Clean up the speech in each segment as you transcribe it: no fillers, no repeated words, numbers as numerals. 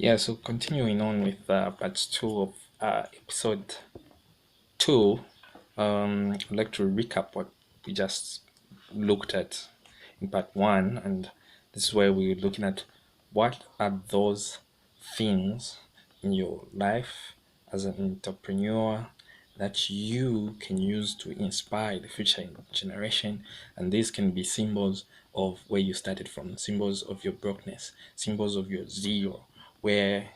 Yeah, so continuing on with part two of episode two, I'd like to recap what we just looked at in part one, and this is where we're looking at what are those things in your life as an entrepreneur that you can use to inspire the future generation, and these can be symbols of where you started from, symbols of your brokenness, symbols of your zero, where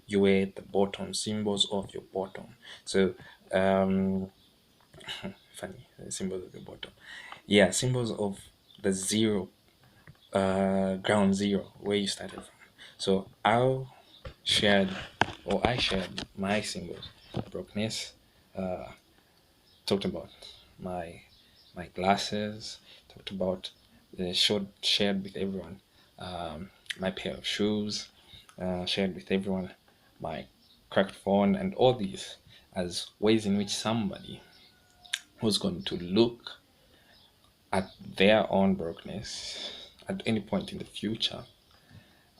you were at the bottom, symbols of your bottom. So um funny, symbols of the bottom, yeah, symbols of the zero, ground zero, where you started from. So shared I shared my symbols, brokenness, talked about my glasses, talked about shared with everyone, my pair of shoes, shared with everyone my cracked phone, and all these as ways in which somebody who's going to look at their own brokenness at any point in the future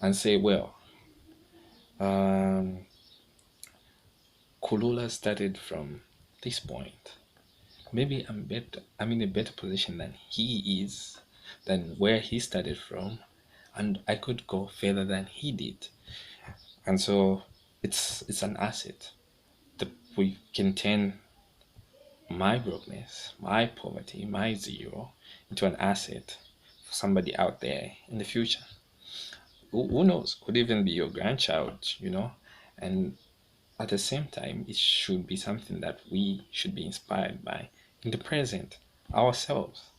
and say, well, um, Kulula started from this point. Maybe I'm in a better position than he is, than where he started from, and I could go further than he did. And so it's an asset that we can turn my brokenness, my poverty, my zero into an asset for somebody out there in the future. Who knows? Could even be your grandchild, And at the same time, it should be something that we should be inspired by in the present ourselves,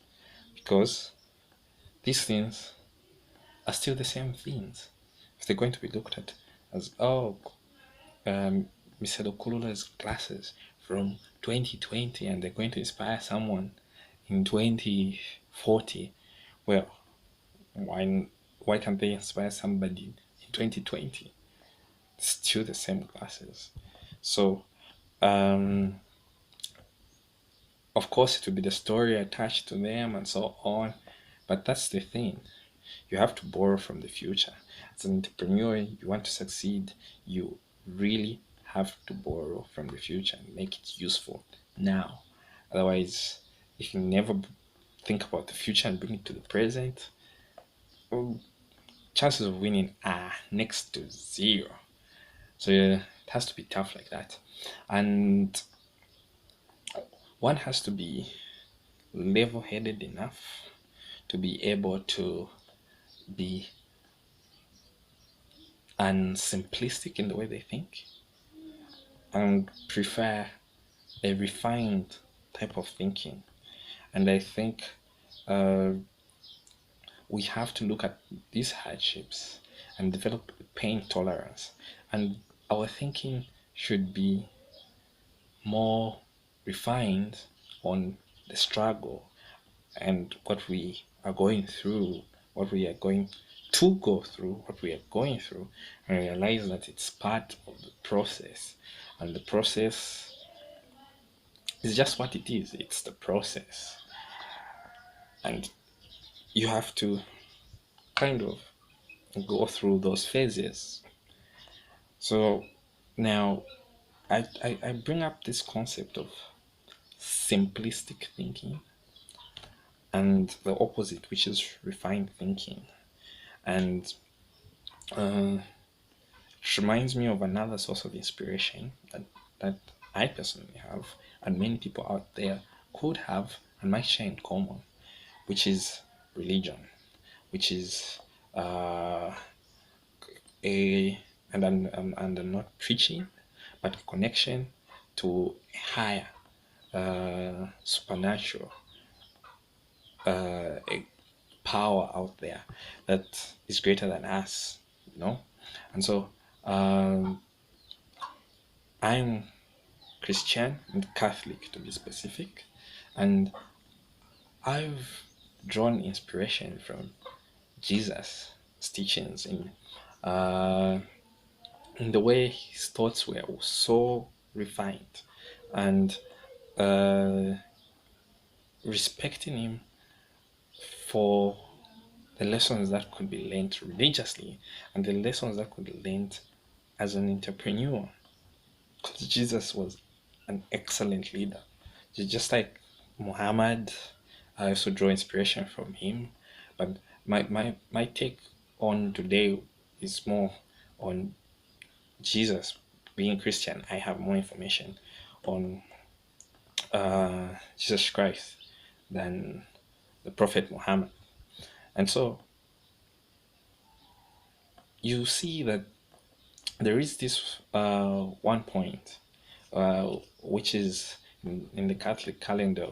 because these things are still the same things. If they're going to be looked at as, oh, Mr. Okulula's glasses from 2020 and they're going to inspire someone in 2040, well, why, why can't they inspire somebody in 2020? It's still the same glasses. So, um, of course, it will be the story attached to them and so on. But that's the thing. You have to borrow from the future. As an entrepreneur, you want to succeed, you really have to borrow from the future and make it useful now. Otherwise, if you never think about the future and bring it to the present, well, chances of winning are next to zero. So yeah, it has to be tough like that. And one has to be level headed enough to be able to be unsimplistic in the way they think and prefer a refined type of thinking. And I think uh, we have to look at these hardships and develop pain tolerance. And our thinking should be more refined on the struggle and what we are going through, what we are going to go through, what we are going through, and realize that it's part of the process. And the process is just what it is, it's the process. And you have to kind of go through those phases. So now I bring up this concept of simplistic thinking and the opposite, which is refined thinking. And it reminds me of another source of inspiration that I personally have, and many people out there could have and might share in common, which is religion, which is uh, a and I'm not preaching, but a connection to a higher, supernatural, a power out there that is greater than us, you know. And so um, I'm Christian and Catholic to be specific, and I've drawn inspiration from Jesus' teachings uh, in the way his thoughts were so refined, and uh, respecting him for the lessons that could be learned religiously and the lessons that could be learned as an entrepreneur, because Jesus was an excellent leader. Just like Muhammad, I also draw inspiration from him. But my take on today is more on Jesus. Being Christian, I have more information on Jesus Christ than the Prophet Muhammad. And so you see that there is this one point, which is in the Catholic calendar,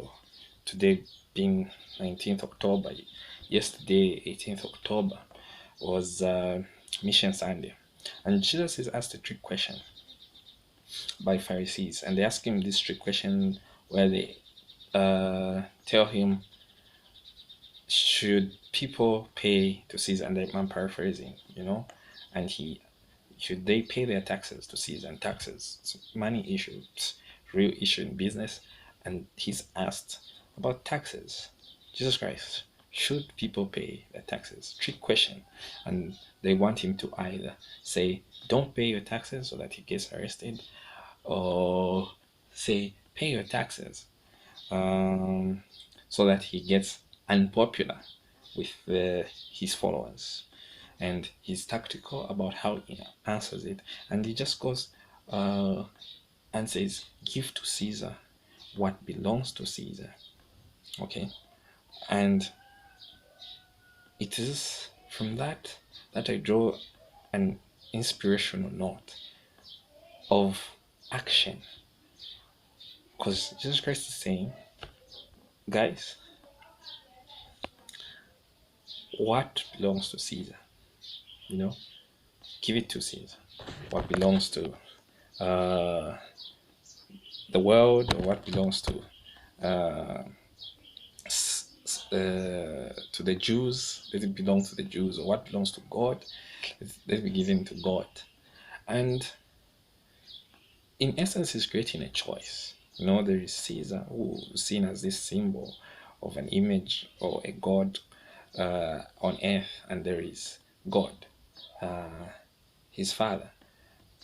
today being 19th October, yesterday, 18th October, was Mission Sunday. And Jesus is asked a trick question by Pharisees, and they ask him this trick question where they tell him, should people pay to Caesar? And I'm paraphrasing, and should they pay their taxes to Caesar? And taxes, it's money issue, it's real issue in business. And he's asked about taxes. Jesus Christ, should people pay their taxes? Trick question. And they want him to either say, don't pay your taxes so that he gets arrested, or say, pay your taxes so that he gets unpopular with his followers. And he's tactical about how he answers it. And he just goes and says, give to Caesar what belongs to Caesar. Okay? And it is from that I draw an inspirational note of action. Because Jesus Christ is saying, guys, what belongs to Caesar? Give it to Caesar. What belongs to the world, or what belongs to the Jews, let it belong to the Jews, or what belongs to God, let it be given to God. And in essence, he's creating a choice. There is Caesar, who is seen as this symbol of an image or a god on earth, and there is God, his father.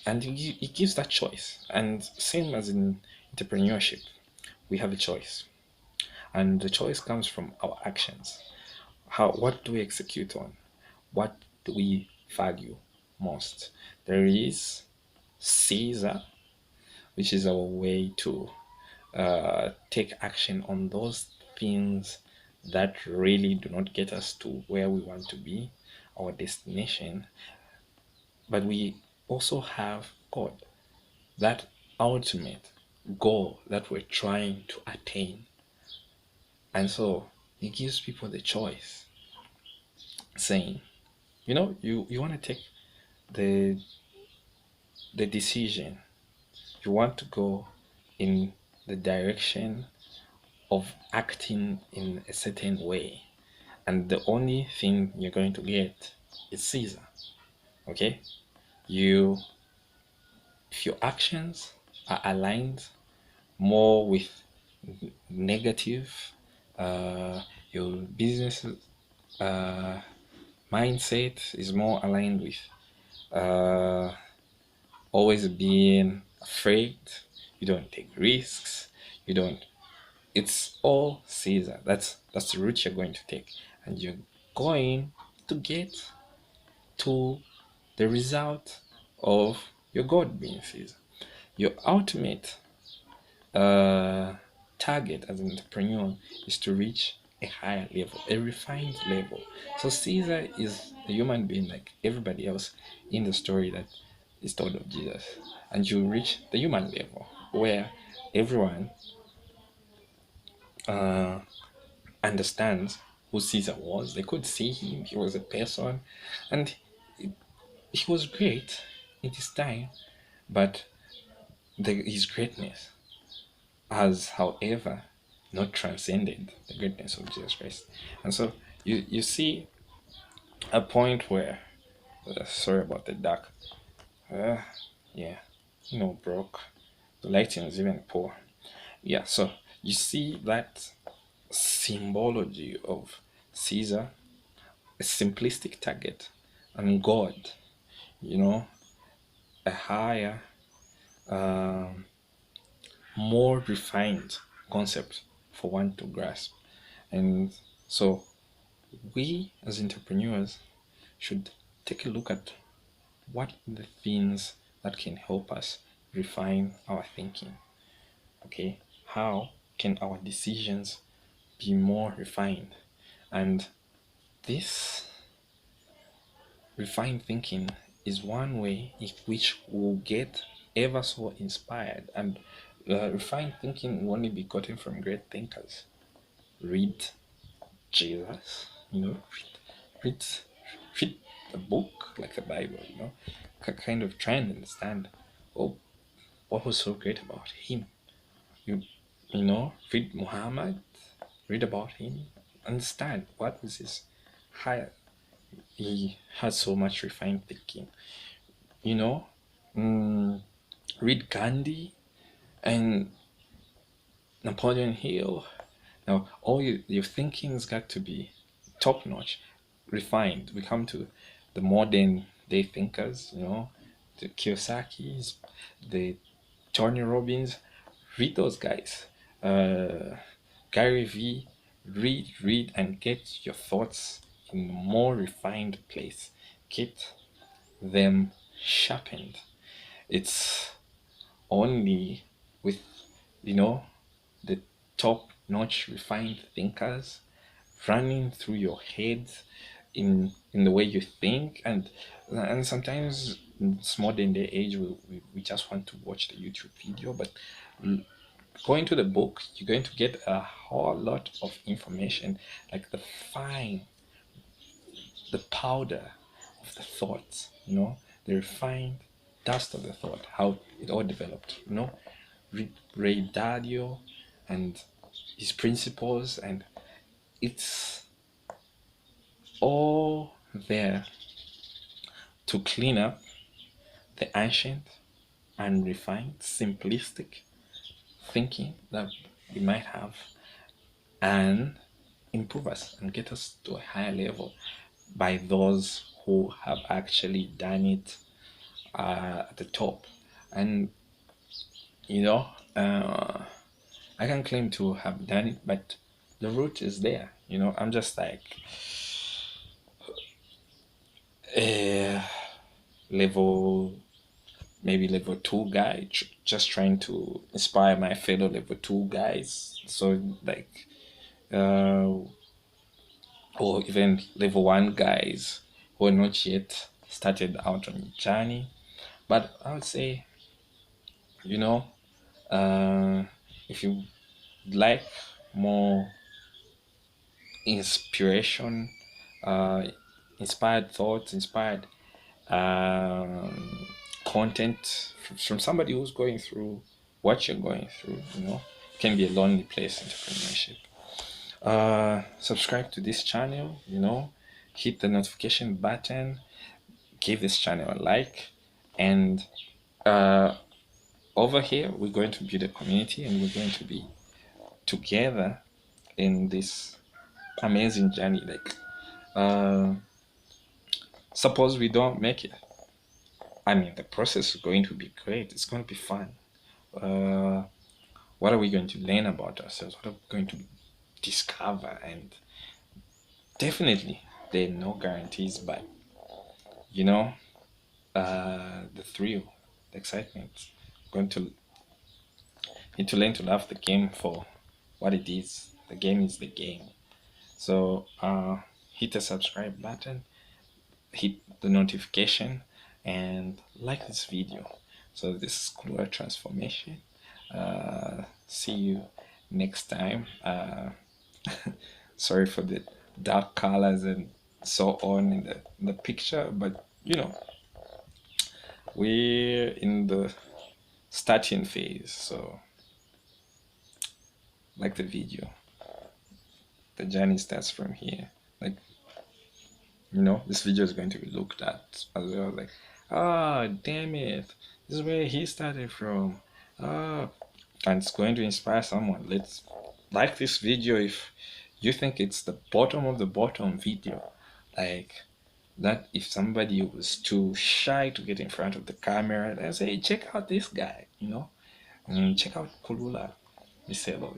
And he gives that choice. And same as in entrepreneurship, we have a choice. And the choice comes from our actions. What do we execute on? What do we value most? There is Caesar, which is our way to take action on those things that really do not get us to where we want to be, our destination. But we also have God, that ultimate goal that we're trying to attain. And so he gives people the choice, saying, you want to take the decision. You want to go in the direction of acting in a certain way. And the only thing you're going to get is Caesar. Okay? If your actions are aligned more with negative, your business mindset is more aligned with always being afraid, you don't take risks, it's all Caesar. That's the route you're going to take, and you're going to get to the result of your God being Caesar. Your ultimate target as an entrepreneur is to reach a higher level, a refined level. So Caesar is a human being like everybody else in the story that is told of Jesus. And you reach the human level where everyone understands who Caesar was. They could see him, he was a person, and he was great in his time, but his greatness has, however, not transcended the greatness of Jesus Christ. And so you see a point where, sorry about the dark, yeah, broke, the lighting is even poor. Yeah, so you see that symbology of Caesar, a simplistic target, and God, a higher, um, more refined concept for one to grasp. And so we as entrepreneurs should take a look at what are the things that can help us refine our thinking. Okay, how can our decisions be more refined? And this refined thinking is one way in which we'll get ever so inspired. And refined thinking will only be gotten from great thinkers. Read Jesus, read, read the book like the Bible, kind of try and understand, oh, what was so great about him. You, read Muhammad, read about him, understand what was his higher. He has so much refined thinking, you know. Mm, read Gandhi and Napoleon Hill. Now, all your thinking's got to be top notch, refined. We come to the modern day thinkers, the Kiyosaki's, the Tony Robbins. Read those guys. Gary V. Read, and get your thoughts in a more refined place. Get them sharpened. It's only with, the top notch refined thinkers running through your head in the way you think. And sometimes in this modern day age we just want to watch the YouTube video, but going to the book, you're going to get a whole lot of information, like the powder of the thoughts, the refined dust of the thought, how it all developed. Ray Dalio and his principles, and it's all there to clean up the ancient, unrefined, simplistic thinking that we might have, and improve us and get us to a higher level by those who have actually done it at the top. And you know, I can claim to have done it, but the root is there. I'm just like a maybe level 2 guy, just trying to inspire my fellow level 2 guys. So like, or even level 1 guys who are not yet started out on the journey. But I would say, you know, if you like more inspiration, uh, inspired thoughts, inspired content from somebody who's going through what you're going through, it can be a lonely place, entrepreneurship. Subscribe to this channel, hit the notification button, give this channel a like, and over here we're going to build a community, and we're going to be together in this amazing journey. Like, suppose we don't make it, the process is going to be great. It's going to be fun. What are we going to learn about ourselves? What are we going to discover? And definitely there are no guarantees, but the thrill, the excitement, going to need to learn to love the game for what it is. The game is the game. So hit the subscribe button, hit the notification, and like this video. So this is Kulula Transformation. See you next time. Sorry for the dark colors and so on in the picture, but we're in the starting phase. So like the video, the journey starts from here. Like, this video is going to be looked at as well. Like, damn it, this is where he started from. And it's going to inspire someone. Let's like this video if you think it's the bottom of the bottom video. Like, That if somebody was too shy to get in front of the camera, they say, "Hey, check out this guy, check out Kulula." They say, "Look,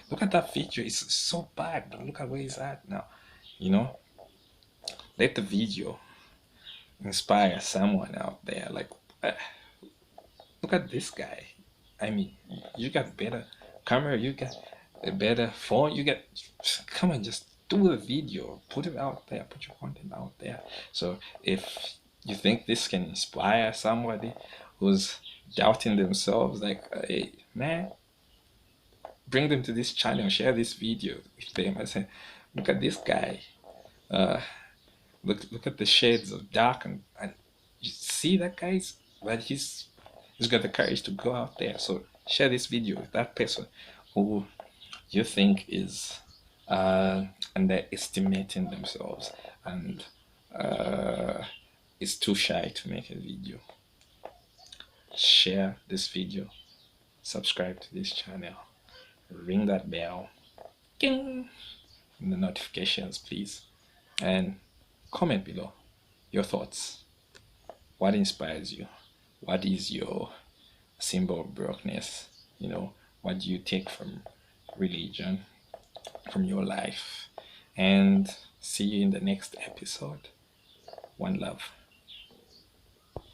look at that video. It's so bad, but look at where he's at now." You know, let the video inspire someone out there. Like, uh, look at this guy. I mean, you got better camera, you got a better phone, you got, come on, just do a video, put it out there, put your content out there. So if you think this can inspire somebody who's doubting themselves, like, hey, man, bring them to this channel, share this video with them and say, look at this guy. Uh, look at the shades of dark, and you see that guy's, but he's got the courage to go out there. So share this video with that person who you think is underestimating themselves and is too shy to make a video. Share this video, subscribe to this channel, ring that bell, ding, and the notifications, please, and comment below your thoughts. What inspires you? What is your symbol of brokenness? What do you take from religion, from your life? And see you in the next episode. One love.